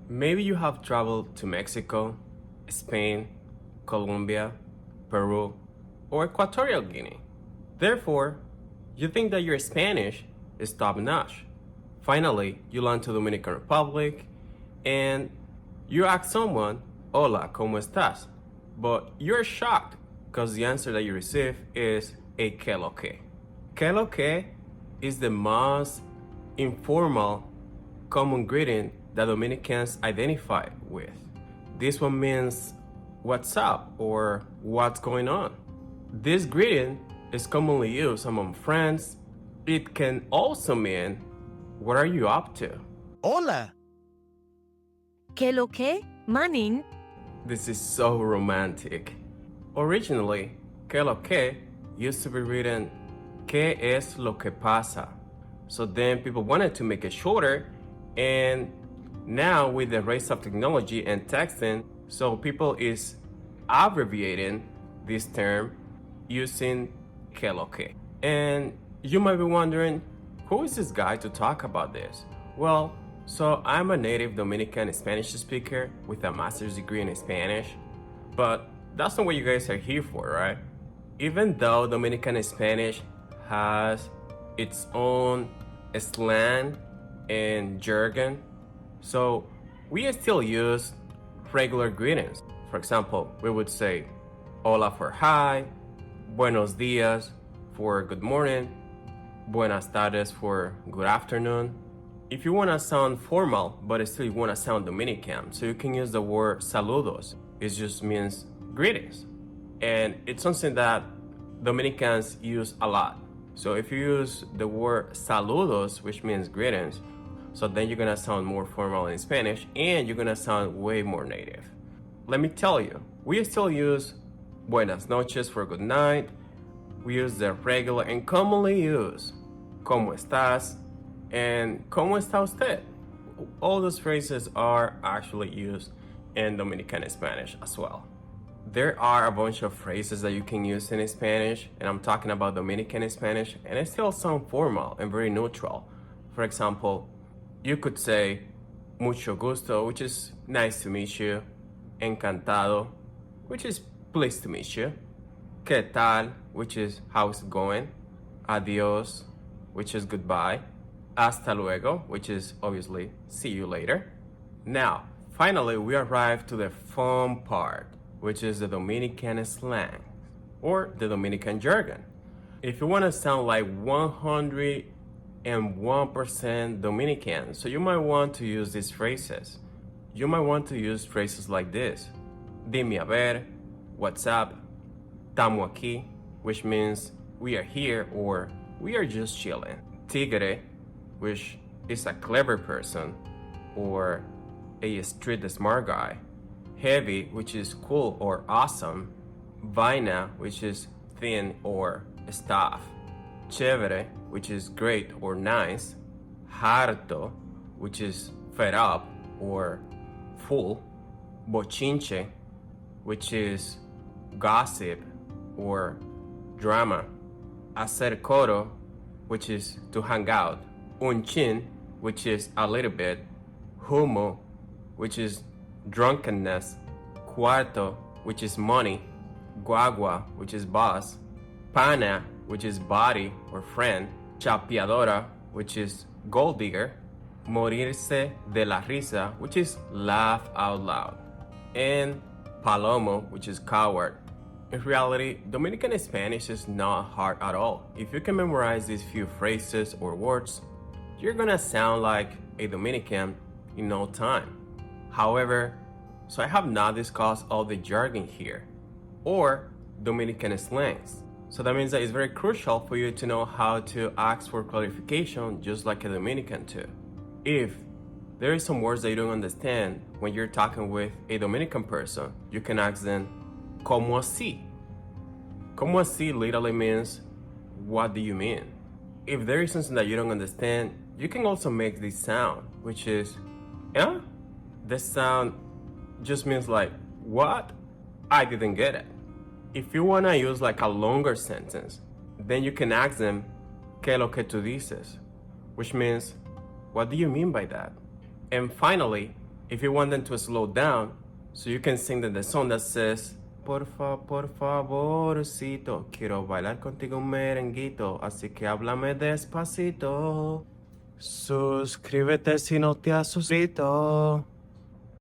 Maybe you have traveled to Mexico, Spain, Colombia, Peru, or Equatorial Guinea. Therefore, you think that your Spanish is top-notch. Finally, you land to Dominican Republic and you ask someone, "Hola, ¿cómo estás?" But you're shocked because the answer that you receive is a "que lo que." "Que lo que" is the most informal common greeting that Dominicans identify with. This one means "what's up" or "what's going on." This greeting is commonly used among friends. It can also mean "what are you up to?" Hola. ¿Qué lo que, manin? This is so romantic. Originally, "que lo que" used to be written "qué es lo que pasa?" So then people wanted to make it shorter, and now with the rise of technology and texting, so people is abbreviating this term using "que lo que." And you might be wondering, who is this guy to talk about this? Well, so I'm a native Dominican Spanish speaker with a master's degree in Spanish, but that's not what you guys are here for, right? Even though Dominican Spanish has its own slang and jargon, so we still use regular greetings. For example, we would say hola for hi, buenos dias for good morning, buenas tardes for good afternoon. If you want to sound formal, but still you want to sound Dominican, so you can use the word saludos. It just means greetings. And it's something that Dominicans use a lot. So if you use the word saludos, which means greetings, so then you're going to sound more formal in Spanish and you're going to sound way more native. Let me tell you, we still use buenas noches for good night. We use the regular and commonly used ¿cómo estás? And ¿cómo está usted? All those phrases are actually used in Dominican Spanish as well. There are a bunch of phrases that you can use in Spanish, and I'm talking about Dominican Spanish, and it still sound formal and very neutral. For example, you could say mucho gusto, which is nice to meet you, encantado, which is pleased to meet you, ¿qué tal?, which is how's it going, adios, which is goodbye, hasta luego, which is obviously see you later. Now, finally, we arrive to the fun part, which is the Dominican slang or the Dominican jargon. If you want to sound like 101% Dominican, so you might want to use these phrases. You might want to use phrases like this: dime a ver, what's up, tamo aquí, which means we are here or we are just chilling. Tigre, which is a clever person or a street smart guy. Heavy, which is cool or awesome. Vaina, which is thin or stuff. Chévere, which is great or nice. Harto, which is fed up or full. Bochinche, which is gossip or drama. Hacer coro, which is to hang out. Un chin, which is a little bit. Humo, which is drunkenness. Cuarto, which is money. Guagua, which is boss. Pana, which is body or friend. Chapeadora, which is gold digger. Morirse de la risa, which is laugh out loud. And palomo, which is coward. In reality, Dominican Spanish is not hard at all. If you can memorize these few phrases or words, you're gonna sound like a Dominican in no time. However, so I have not discussed all the jargon here, or Dominican slangs. So that means that it's very crucial for you to know how to ask for clarification just like a Dominican too. If there is some words that you don't understand when you're talking with a Dominican person, you can ask them, ¿Cómo así? ¿Cómo así literally means, what do you mean? If there is something that you don't understand, you can also make this sound, which is, yeah? This sound just means like, what? I didn't get it. If you wanna use like a longer sentence, then you can ask them, ¿Qué lo que tú dices? Which means, what do you mean by that? And finally, If you want them to slow down, so you can sing the song that says, por favorcito, quiero bailar contigo un merenguito, así que háblame despacito. Suscríbete si no te has suscrito.